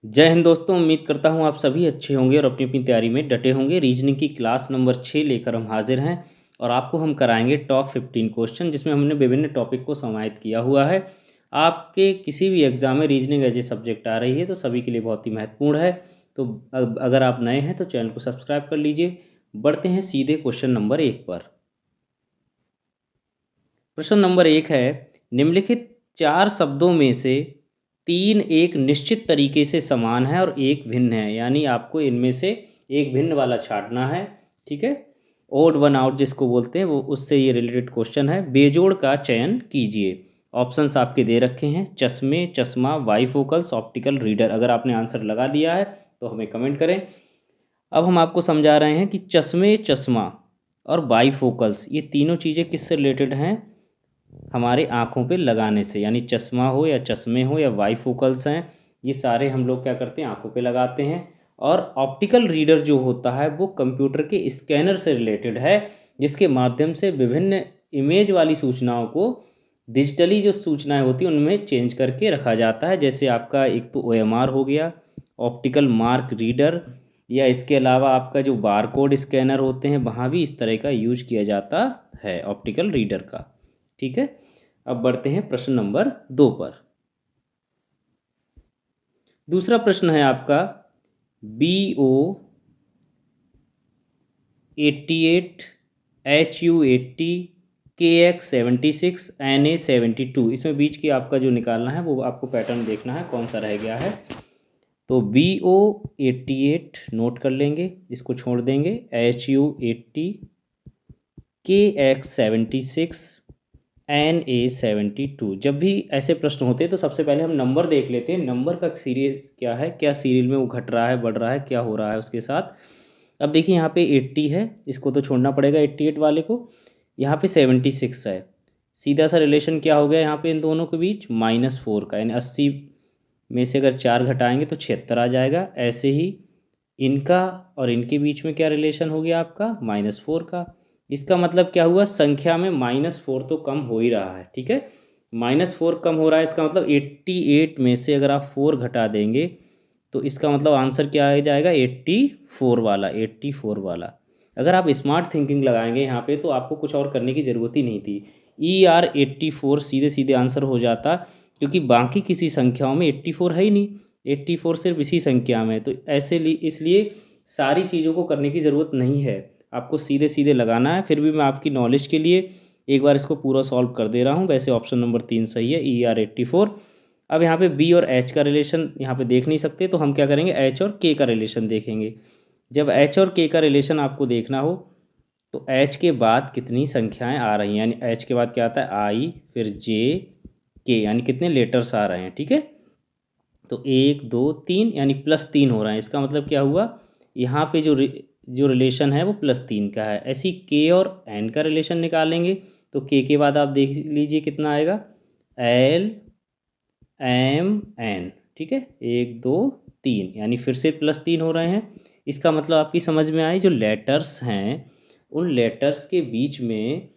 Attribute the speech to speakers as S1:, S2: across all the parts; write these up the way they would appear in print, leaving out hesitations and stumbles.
S1: जय हिंद दोस्तों। उम्मीद करता हूँ आप सभी अच्छे होंगे और अपनी अपनी तैयारी में डटे होंगे। रीजनिंग की क्लास नंबर 6 लेकर हम हाजिर हैं और आपको हम कराएंगे टॉप 15 क्वेश्चन, जिसमें हमने विभिन्न टॉपिक को समाहित किया हुआ है। आपके किसी भी एग्जाम में रीजनिंग एज ए सब्जेक्ट आ रही है तो सभी के लिए बहुत ही महत्वपूर्ण है। तो अगर आप नए हैं तो चैनल को सब्सक्राइब कर लीजिए। बढ़ते हैं सीधे क्वेश्चन नंबर 1 पर। प्रश्न नंबर 1 है, निम्नलिखित 4 शब्दों में से 3 एक निश्चित तरीके से समान है और एक भिन्न है। यानी आपको इनमें से एक भिन्न वाला छांटना है। ठीक है, ओड वन आउट जिसको बोलते हैं, वो उससे ये रिलेटेड क्वेश्चन है। बेजोड़ का चयन कीजिए। ऑप्शंस आपके दे रखे हैं, चश्मे, चश्मा, वाईफोकल्स, ऑप्टिकल रीडर। अगर आपने आंसर लगा दिया है तो हमें कमेंट करें। अब हम आपको समझा रहे हैं कि चश्मे, चश्मा और बाईफोकल्स ये तीनों चीज़ें किससे रिलेटेड हैं? हमारे आँखों पे लगाने से। यानी चश्मा हो या चश्मे हो या वाईफोकल्स हैं, ये सारे हम लोग क्या करते हैं? आँखों पे लगाते हैं। और ऑप्टिकल रीडर जो होता है वो कंप्यूटर के स्कैनर से रिलेटेड है, जिसके माध्यम से विभिन्न इमेज वाली सूचनाओं को डिजिटली जो सूचनाएं होती हैं उनमें चेंज करके रखा जाता है। जैसे आपका एक तो OMR हो गया, ऑप्टिकल मार्क रीडर, या इसके अलावा आपका जो बारकोड स्कैनर होते हैं वहाँ भी इस तरह का यूज किया जाता है ऑप्टिकल रीडर का। ठीक है, अब बढ़ते हैं प्रश्न नंबर 2 पर। दूसरा प्रश्न है आपका, BO 88, HU 80, KX 76, NA 72। इसमें बीच की आपका जो निकालना है वो आपको पैटर्न देखना है कौन सा रह गया है। तो BO 88 नोट कर लेंगे, इसको छोड़ देंगे। HU 80, KX 76, NA 72। जब भी ऐसे प्रश्न होते हैं तो सबसे पहले हम नंबर देख लेते हैं, नंबर का सीरियल क्या है, क्या सीरियल में वो घट रहा है, बढ़ रहा है, क्या हो रहा है उसके साथ। अब देखिए यहाँ पे 80 है, इसको तो छोड़ना पड़ेगा 88 वाले को। यहाँ पे 76 है, सीधा सा रिलेशन क्या हो गया यहाँ पे इन दोनों के बीच? -4 का। यानी 80 में से अगर 4 घटाएंगे तो 76 आ जाएगा। ऐसे ही इनका और इनके बीच में क्या रिलेशन हो गया आपका? -4 का। इसका मतलब क्या हुआ? संख्या में -4 तो कम हो ही रहा है। ठीक है, -4 कम हो रहा है, इसका मतलब 88 में से अगर आप 4 घटा देंगे तो इसका मतलब आंसर क्या आ जाएगा? 84 वाला, 84 वाला। अगर आप स्मार्ट थिंकिंग लगाएंगे यहाँ पे तो आपको कुछ और करने की ज़रूरत ही नहीं थी। ER 84 सीधे सीधे आंसर हो जाता, क्योंकि बाकी किसी संख्याओं में 84 है ही नहीं। 84 सिर्फ इसी संख्या में, तो ऐसे इसलिए सारी चीज़ों को करने की ज़रूरत नहीं है, आपको सीधे सीधे लगाना है। फिर भी मैं आपकी नॉलेज के लिए एक बार इसको पूरा सॉल्व कर दे रहा हूँ। वैसे ऑप्शन नंबर 3 सही है, ER 84। अब यहाँ पे B और H का रिलेशन यहाँ पे देख नहीं सकते, तो हम क्या करेंगे? H और K का रिलेशन देखेंगे। जब H और K का रिलेशन आपको देखना हो तो H के बाद कितनी संख्याएं आ रही हैं, यानी H के बाद क्या आता है? I, फिर J, K, यानी कितने लेटर्स आ रहे हैं। ठीक है, तो 1 2 3 यानी +3 हो रहा है। इसका मतलब क्या हुआ? यहाँ पे जो रिलेशन है वो +3 का है। ऐसी K और N का रिलेशन निकालेंगे तो K के बाद आप देख लीजिए कितना आएगा? L M N। ठीक है, 1 2 3 यानी फिर से +3 हो रहे हैं। इसका मतलब आपकी समझ में आई, जो लेटर्स हैं उन लेटर्स के बीच में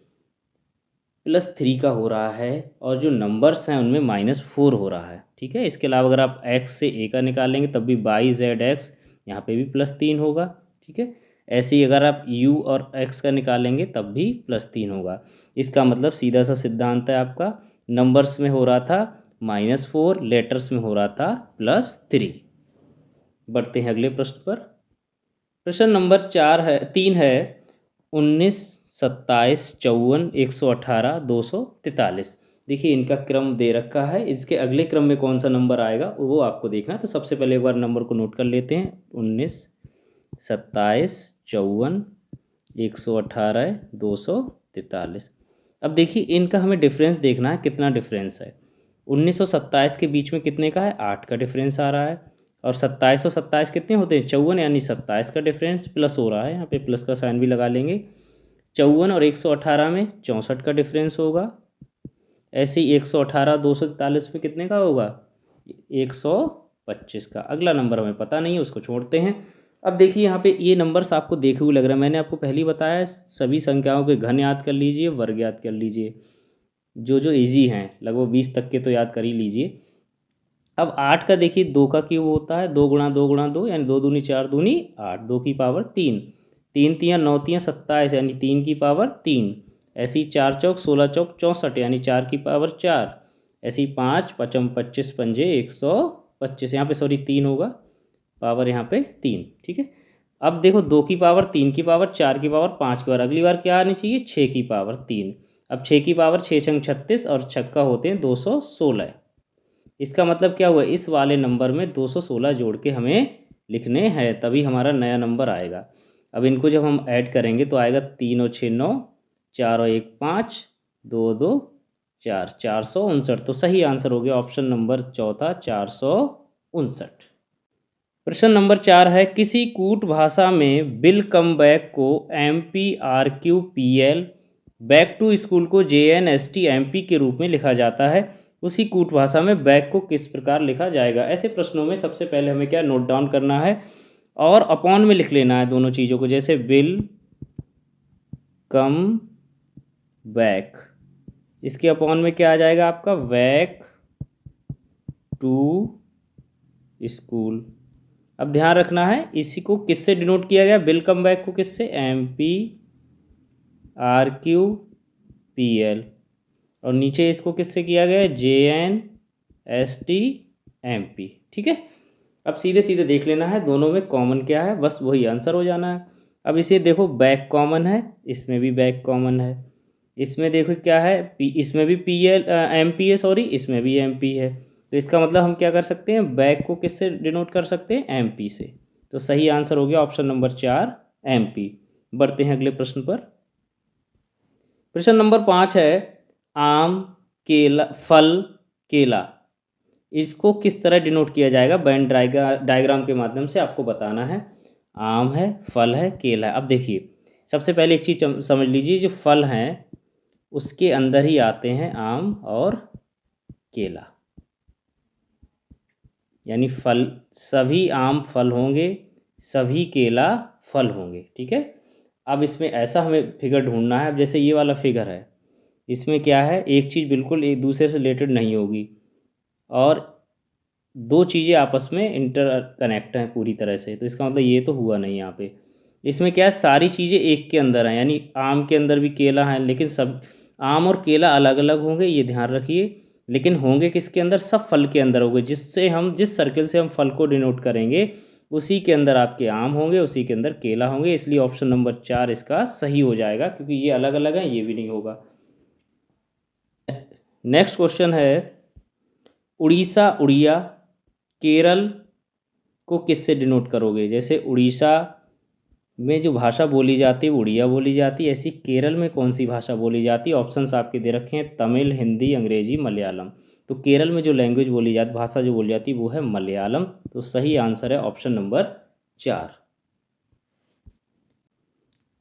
S1: +3 का हो रहा है और जो नंबर्स हैं उनमें -4 हो रहा है। ठीक है, इसके अलावा अगर आप X से A का निकालेंगे तब भी YZX, यहाँ पे भी +3 होगा। ठीक है, ऐसे ही अगर आप U और X का निकालेंगे तब भी +3 होगा। इसका मतलब सीधा सा सिद्धांत है आपका, नंबर्स में हो रहा था -4, लेटर्स में हो रहा था +3। बढ़ते हैं अगले प्रश्न पर। प्रश्न नंबर 3 है, 19, 27, 54, 118, 243। देखिए इनका क्रम दे रखा है, इसके अगले क्रम में कौन सा नंबर आएगा वो आपको देखना है। तो सबसे पहले एक बार नंबर को नोट कर लेते हैं, 19, 27, 54, 118, 243। अब देखिए इनका हमें डिफरेंस देखना है, कितना डिफरेंस है। 19 और 27 के बीच में कितने का है? 8 का डिफरेंस आ रहा है। और 27 और 27 कितने होते हैं? 54, यानी 27 का डिफरेंस प्लस हो रहा है, यहाँ पे प्लस का साइन भी लगा लेंगे। 54 और 118 में 64 का डिफरेंस होगा। ऐसे ही 118 243 में कितने का होगा? 125 का। अगला नंबर हमें पता नहीं है, उसको छोड़ते हैं। अब देखिए यहाँ पे ये नंबर्स आपको देखे हुए लग रहा है, मैंने आपको पहले ही बताया सभी संख्याओं के घन याद कर लीजिए, वर्ग याद कर लीजिए, जो जो ईजी हैं, लगभग 20 तक के तो याद कर ही लीजिए। अब 8 का देखिए 2 का क्यूब होता है, 2 गुणा 2 गुणा 2 यानी 2 दूनी 4 दूनी 8, 2 की पावर 3, 3 तियाँ 9 तियाँ 27 यानी 3 की पावर 3, ऐसी 4 चौक 16 चौक 64 यानी 4 की पावर 4, ऐसी 5 पचम 25 पंजे 125, यहाँ पे सॉरी 3 होगा, पावर यहाँ पे 3, ठीक है। अब देखो 2 की पावर 3 की पावर 4 की पावर 5 की पावर, अगली बार क्या आनी चाहिए 6 की पावर 3। अब 6 की पावर 6 छंग 36 और छक्का होते हैं 216। इसका मतलब क्या हुआ, इस वाले नंबर में 216 जोड़ के हमें लिखने हैं, तभी हमारा नया नंबर आएगा। अब इनको जब हम ऐड करेंगे तो आएगा 3 और 6 9, 4 और 1 5, 2 2 4, 459। तो सही आंसर हो गया ऑप्शन नंबर चौथा 459। प्रश्न नंबर 4 है, किसी कूट भाषा में बिल कम बैक को MPRQPL, बैक टू स्कूल को JNSTMP के रूप में लिखा जाता है। उसी कूट भाषा में बैक को किस प्रकार लिखा जाएगा। ऐसे प्रश्नों में सबसे पहले हमें क्या नोट डाउन करना है और अपॉन में लिख लेना है दोनों चीज़ों को, जैसे बिल कम बैक, इसके अपॉन में क्या आ जाएगा आपका बैक टू स्कूल। अब ध्यान रखना है इसी को किससे डिनोट किया गया, बिल कम बैक को किससे MPRQPL, और नीचे इसको किससे किया गया JNSTMP, ठीक है। अब सीधे सीधे देख लेना है दोनों में कॉमन क्या है, बस वही आंसर हो जाना है। अब इसे देखो बैक कॉमन है, इसमें भी बैक कॉमन है, इसमें देखो क्या है इसमें भी MP है सॉरी, इसमें भी MP है, तो इसका मतलब हम क्या कर सकते हैं बैक को किससे डिनोट कर सकते हैं MP से। तो सही आंसर हो गया ऑप्शन नंबर 4 MP। बढ़ते हैं अगले प्रश्न पर। प्रश्न नंबर 5 है, आम केला फल केला, इसको किस तरह डिनोट किया जाएगा, बैंड डायग्राम के माध्यम से आपको बताना है। आम है, फल है, केला है। अब देखिए सबसे पहले एक चीज़ समझ लीजिए, जो फल हैं उसके अंदर ही आते हैं आम और केला, यानी फल सभी आम फल होंगे, सभी केला फल होंगे, ठीक है। अब इसमें ऐसा हमें फिगर ढूंढना है, अब जैसे ये वाला फिगर है, इसमें क्या है एक चीज़ बिल्कुल एक दूसरे से रिलेटेड नहीं होगी और दो चीज़ें आपस में इंटरकनेक्ट हैं पूरी तरह से, तो इसका मतलब ये तो हुआ नहीं यहाँ पे। इसमें क्या है सारी चीज़ें एक के अंदर हैं, यानी आम के अंदर भी केला है, लेकिन सब आम और केला अलग अलग होंगे, ये ध्यान रखिए, लेकिन होंगे किसके अंदर, सब फल के अंदर होंगे। जिससे हम जिस सर्किल से हम फल को डिनोट करेंगे उसी के अंदर आपके आम होंगे, उसी के अंदर केला होंगे, इसलिए ऑप्शन नंबर 4 इसका सही हो जाएगा, क्योंकि ये अलग अलग हैं, ये भी नहीं होगा। नेक्स्ट क्वेश्चन है, उड़ीसा उड़िया केरल को किससे डिनोट करोगे। जैसे उड़ीसा में जो भाषा बोली जाती है उड़िया बोली जाती है, ऐसी केरल में कौन सी भाषा बोली जाती है। ऑप्शंस आपके दे रखे हैं, तमिल, हिंदी, अंग्रेजी, मलयालम। तो केरल में जो लैंग्वेज बोली जाती, भाषा जो बोली जाती है वो है मलयालम। तो सही आंसर है ऑप्शन नंबर 4।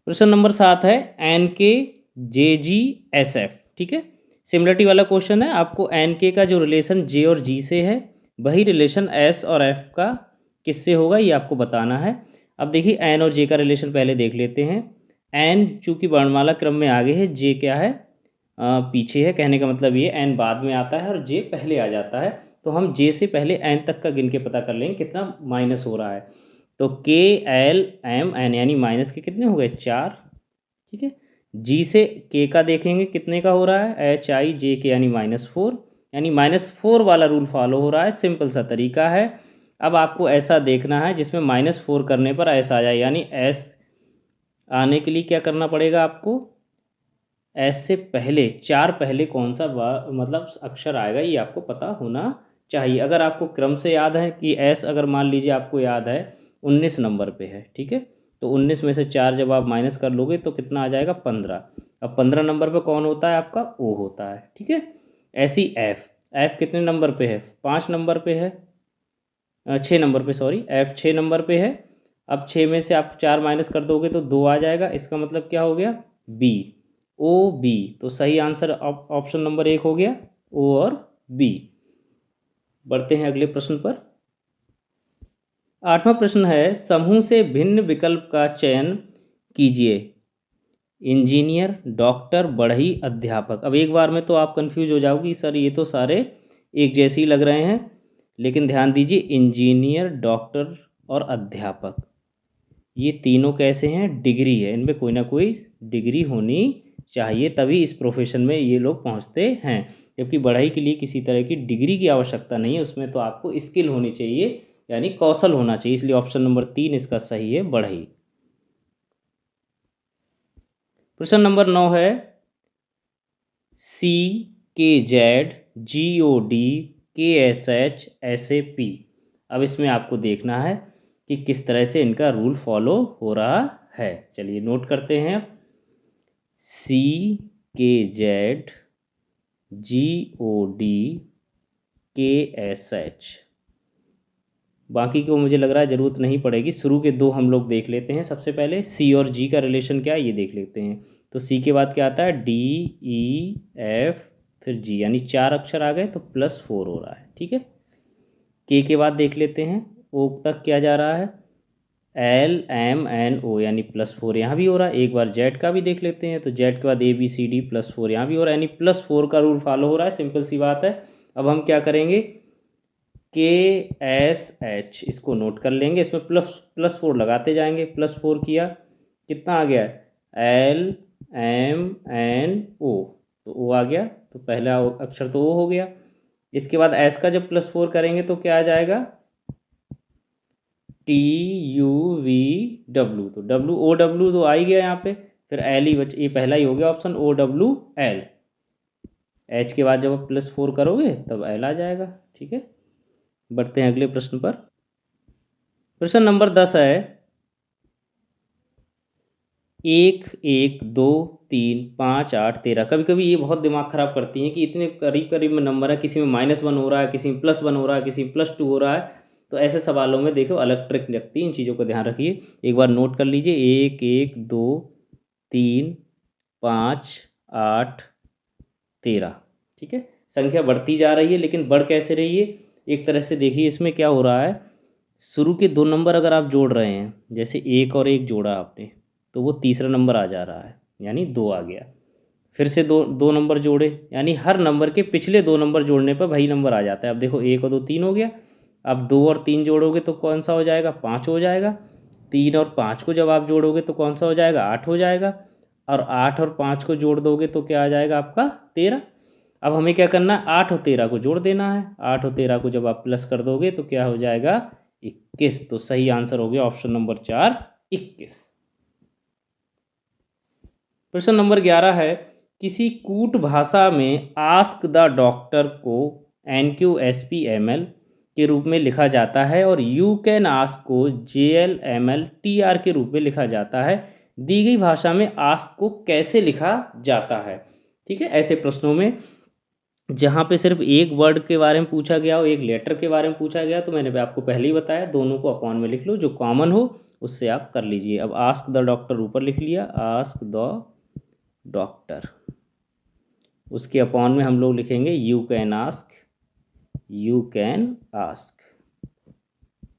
S1: प्रश्न नंबर 7 है, NKJGSF, ठीक है। सिमिलरिटी वाला क्वेश्चन है, आपको NK का जो रिलेशन J और G से है वही रिलेशन S और F का किससे होगा ये आपको बताना है। अब देखिए N और J का रिलेशन पहले देख लेते हैं। N चूँकि वर्णमाला क्रम में आगे है, J क्या है पीछे है, कहने का मतलब ये N बाद में आता है और J पहले आ जाता है। तो हम J से पहले N तक का गिन के पता कर लेंगे कितना माइनस हो रहा है। तो KLMN यानी माइनस के कितने हो गए 4, ठीक है। G से K का देखेंगे कितने का हो रहा है HIJK यानी -4, यानी -4 वाला रूल फॉलो हो रहा है। सिंपल सा तरीका है। अब आपको ऐसा देखना है जिसमें -4 करने पर S आ जाए, यानी S आने के लिए क्या करना पड़ेगा आपको, S से पहले 4 पहले कौन सा मतलब अक्षर आएगा ये आपको पता होना चाहिए। अगर आपको क्रम से याद है कि S अगर मान लीजिए आपको याद है 19 नंबर पे है, ठीक है, तो 19 में से 4 जब आप माइनस कर लोगे तो कितना आ जाएगा 15। अब 15 नंबर पे कौन होता है आपका O होता है, ठीक है। ऐसी F कितने नंबर पे है 5 नंबर पे है 6 नंबर पे सॉरी, F 6 नंबर पे है। अब 6 में से आप 4 माइनस कर दोगे तो 2 आ जाएगा, इसका मतलब क्या हो गया B, OB। तो सही आंसर ऑप्शन नंबर 1 हो गया O और B। बढ़ते हैं अगले प्रश्न पर। 8वां प्रश्न है, समूह से भिन्न विकल्प का चयन कीजिए। इंजीनियर, डॉक्टर, बढ़ई, अध्यापक। अब एक बार में तो आप कंफ्यूज हो जाओगे सर ये तो सारे एक जैसे ही लग रहे हैं, लेकिन ध्यान दीजिए इंजीनियर, डॉक्टर और अध्यापक, ये तीनों कैसे हैं, डिग्री है, इनमें कोई ना कोई डिग्री होनी चाहिए, तभी इस प्रोफेशन में ये लोग पहुंचते हैं। जबकि बढ़ई के लिए किसी तरह की डिग्री की आवश्यकता नहीं है, उसमें तो आपको स्किल होनी चाहिए, यानी कौशल होना चाहिए। इसलिए ऑप्शन नंबर 3 इसका सही है, बढ़ई। प्रश्न नंबर 9 है CKZGODKSHSAP। अब इसमें आपको देखना है कि किस तरह से इनका रूल फॉलो हो रहा है। चलिए नोट करते हैं। CKZGODKSH, बाकी को मुझे लग रहा है ज़रूरत नहीं पड़ेगी। शुरू के दो हम लोग देख लेते हैं। सबसे पहले सी और जी का रिलेशन क्या है ये देख लेते हैं। तो सी के बाद क्या आता है, DEF फिर जी, यानी 4 अक्षर आ गए तो +4 हो रहा है। ठीक है। के बाद देख लेते हैं, ओ तक क्या जा रहा है, LMNO, यानी +4 यहाँ भी हो रहा है। एक बार जेड का भी देख लेते हैं, तो जेड के बाद ABCD +4 यहाँ भी हो रहा है, यानी +4 का रूल फॉलो हो रहा है। सिंपल सी बात है। अब हम क्या करेंगे, KSH इसको नोट कर लेंगे, इसमें +4 लगाते जाएंगे। +4 किया, कितना आ गया, LMNO, तो O आ गया, तो पहला अक्षर तो O हो गया। इसके बाद S का जब +4 करेंगे तो क्या आ जाएगा, TUVW, तो WOW तो आ ही गया यहाँ पे, फिर L ही ये पहला ही हो गया ऑप्शन, OWL। H के बाद जब आप +4 करोगे तब L आ जाएगा। ठीक है। बढ़ते हैं अगले प्रश्न पर। प्रश्न नंबर 10 है 1 1 2 3 5 8 13। कभी कभी ये बहुत दिमाग खराब करती हैं कि इतने करीब करीब में नंबर है, किसी में -1 हो रहा है, किसी में +1 हो रहा है, किसी में +2 हो रहा है। तो ऐसे सवालों में देखो अलग ट्रिक लगती है, इन चीज़ों का ध्यान रखिए। एक बार नोट कर लीजिए, 1 1 2 3 5 8 13। ठीक है। संख्या बढ़ती जा रही है, लेकिन बढ़ कैसे रही है, एक तरह से देखिए इसमें क्या हो रहा है। शुरू के दो नंबर अगर आप जोड़ रहे हैं, जैसे 1 और 1 जोड़ा आपने, तो वो तीसरा नंबर आ जा रहा है, यानी 2 आ गया। फिर से दो नंबर जोड़े, यानी हर नंबर के पिछले 2 नंबर जोड़ने पर वही नंबर आ जाता है। अब देखो 1 और 2 3 हो गया। अब 2 और 3 जोड़ोगे तो कौन सा हो जाएगा, 5 हो जाएगा। 3 और 5 को जब आप जोड़ोगे तो कौन सा हो जाएगा, 8 हो जाएगा। और 8 और 5 को जोड़ दोगे तो क्या आ जाएगा आपका, 13। अब हमें क्या करना है, 8 और 13 को जोड़ देना है। 8 और 13 को जब आप प्लस कर दोगे तो क्या हो जाएगा, 21। तो सही आंसर हो गया ऑप्शन नंबर 4, 21। प्रश्न नंबर 11 है किसी कूट भाषा में आस्क द डॉक्टर को NQSPML के रूप में लिखा जाता है और यू कैन आस्क को JLMLTR के रूप में लिखा जाता है। दी गई भाषा में आस्क को कैसे लिखा जाता है। ठीक है। ऐसे प्रश्नों में जहाँ पे सिर्फ एक वर्ड के बारे में पूछा गया हो, एक लेटर के बारे में पूछा गया, तो मैंने आपको पहले ही बताया दोनों को अपॉन में लिख लो, जो कॉमन हो उससे आप कर लीजिए। अब आस्क द डॉक्टर ऊपर लिख लिया, आस्क द डॉक्टर, उसके अपॉन में हम लोग लिखेंगे you can ask, you can ask,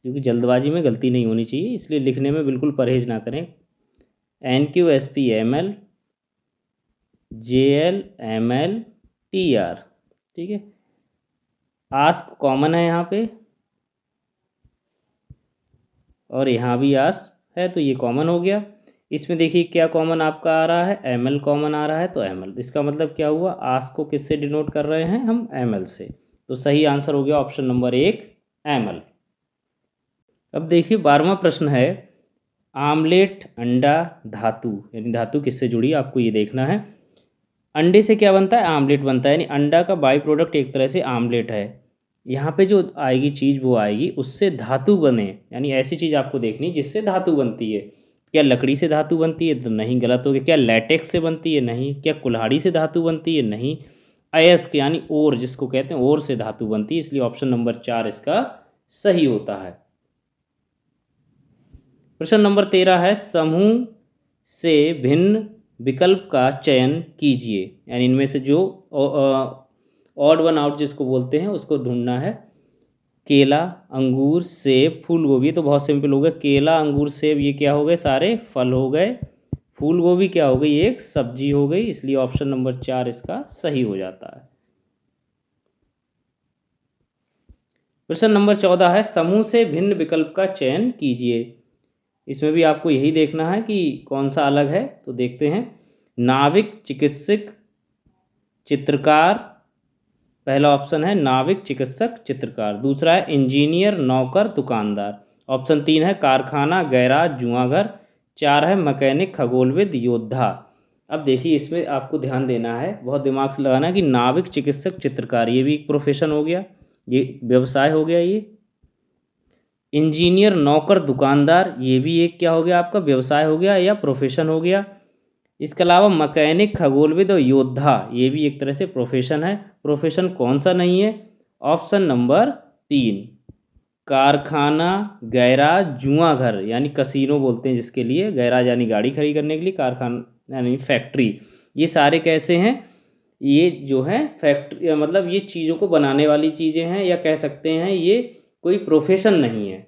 S1: क्योंकि जल्दबाजी में गलती नहीं होनी चाहिए, इसलिए लिखने में बिल्कुल परहेज ना करें। NQSPML JLMLTR। ठीक है। आस्क कॉमन है यहाँ पे, और यहाँ भी आस्क है, तो ये कॉमन हो गया। इसमें देखिए क्या कॉमन आपका आ रहा है, ML कॉमन आ रहा है, तो ML, इसका मतलब क्या हुआ, आस्क को किससे डिनोट कर रहे हैं हम, ML से। तो सही आंसर हो गया ऑप्शन नंबर 1, ML। अब देखिए 12वां प्रश्न है आमलेट अंडा धातु, यानी धातु किससे जुड़ी आपको ये देखना है। अंडे से क्या बनता है, आमलेट बनता है, यानी अंडा का बाई प्रोडक्ट एक तरह से आमलेट है। यहाँ पे जो आएगी चीज़ वो आएगी उससे धातु बने, यानी ऐसी चीज़ आपको देखनी जिससे धातु बनती है। क्या लकड़ी से धातु बनती है, तो नहीं, गलत हो गया। क्या लैटेक्स से बनती है, नहीं। क्या कुल्हाड़ी से धातु बनती है, नहीं। अयस्क यानी ओर जिसको कहते हैं, ओर से धातु बनती है, इसलिए ऑप्शन नंबर 4 इसका सही होता है। प्रश्न नंबर 13 है समूह से भिन्न विकल्प का चयन कीजिए, यानी इनमें से जो ऑड वन आउट जिसको बोलते हैं उसको ढूंढना है। केला, अंगूर, सेब, फूल गोभी, तो बहुत सिंपल हो गया। केला, अंगूर, सेब ये क्या हो गए, सारे फल हो गए। फूल गोभी क्या हो गई, एक सब्जी हो गई, इसलिए ऑप्शन नंबर 4 इसका सही हो जाता है। प्रश्न नंबर 14 है समूह से भिन्न विकल्प का चयन कीजिए। इसमें भी आपको यही देखना है कि कौन सा अलग है। तो देखते हैं, नाविक, चिकित्सक, चित्रकार। पहला ऑप्शन है नाविक, चिकित्सक, चित्रकार। दूसरा है इंजीनियर, नौकर, दुकानदार। ऑप्शन 3 है कारखाना, गैराज, जुआंघर। 4 है मैकेनिक, खगोलविद, योद्धा। अब देखिए, इसमें आपको ध्यान देना है, बहुत दिमाग से लगाना है कि नाविक, चिकित्सक, चित्रकार ये भी एक प्रोफेशन हो गया, ये व्यवसाय हो गया। ये इंजीनियर, नौकर, दुकानदार ये भी एक क्या हो गया आपका, व्यवसाय हो गया या प्रोफेशन हो गया। इसके अलावा मैकेनिक, खगोलविद और योद्धा ये भी एक तरह से प्रोफेशन है। प्रोफेशन कौन सा नहीं है? ऑप्शन नंबर 3, कारखाना, गैराज, जुआंघर यानी कसीनो बोलते हैं जिसके लिए, गैराज यानी गाड़ी खड़ी करने के लिए, कारखाना यानी फैक्ट्री। ये सारे कैसे हैं? ये जो है फैक्ट्री, मतलब ये चीज़ों को बनाने वाली चीज़ें हैं, या कह सकते हैं ये कोई प्रोफेशन नहीं है।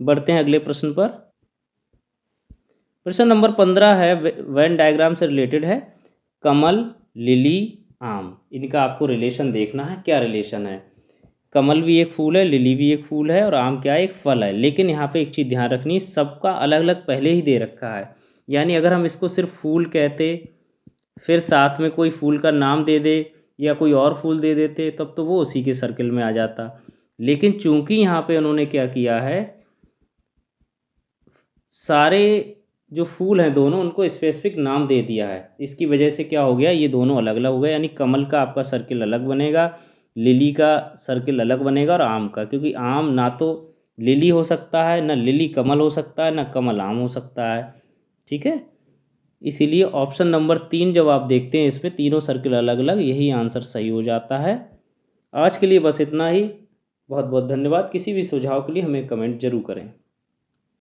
S1: बढ़ते हैं अगले प्रश्न पर। प्रश्न नंबर 15 है, वेन डायग्राम से रिलेटेड है। कमल, लिली, आम, इनका आपको रिलेशन देखना है, क्या रिलेशन है। कमल भी एक फूल है, लिली भी एक फूल है, और आम क्या है, एक फल है। लेकिन यहाँ पे एक चीज़ ध्यान रखनी, सबका अलग अलग पहले ही दे रखा है। यानी अगर हम इसको सिर्फ फूल कहते, फिर साथ में कोई फूल का नाम दे दे या कोई और फूल दे देते, तब तो वो उसी के सर्किल में आ जाता। लेकिन चूंकि यहाँ पे उन्होंने क्या किया है, सारे जो फूल हैं दोनों, उनको स्पेसिफिक नाम दे दिया है। इसकी वजह से क्या हो गया, ये दोनों अलग अलग हो गए। यानी कमल का आपका सर्किल अलग बनेगा, लिली का सर्किल अलग बनेगा, और आम का, क्योंकि आम ना तो लिली हो सकता है, ना लिली कमल हो सकता है, ना कमल आम हो सकता है। ठीक है, इसीलिए ऑप्शन नंबर 3 जब आप देखते हैं, इसमें तीनों सर्किल अलग अलग, यही आंसर सही हो जाता है। आज के लिए बस इतना ही। बहुत बहुत धन्यवाद। किसी भी सुझाव के लिए हमें कमेंट जरूर करें।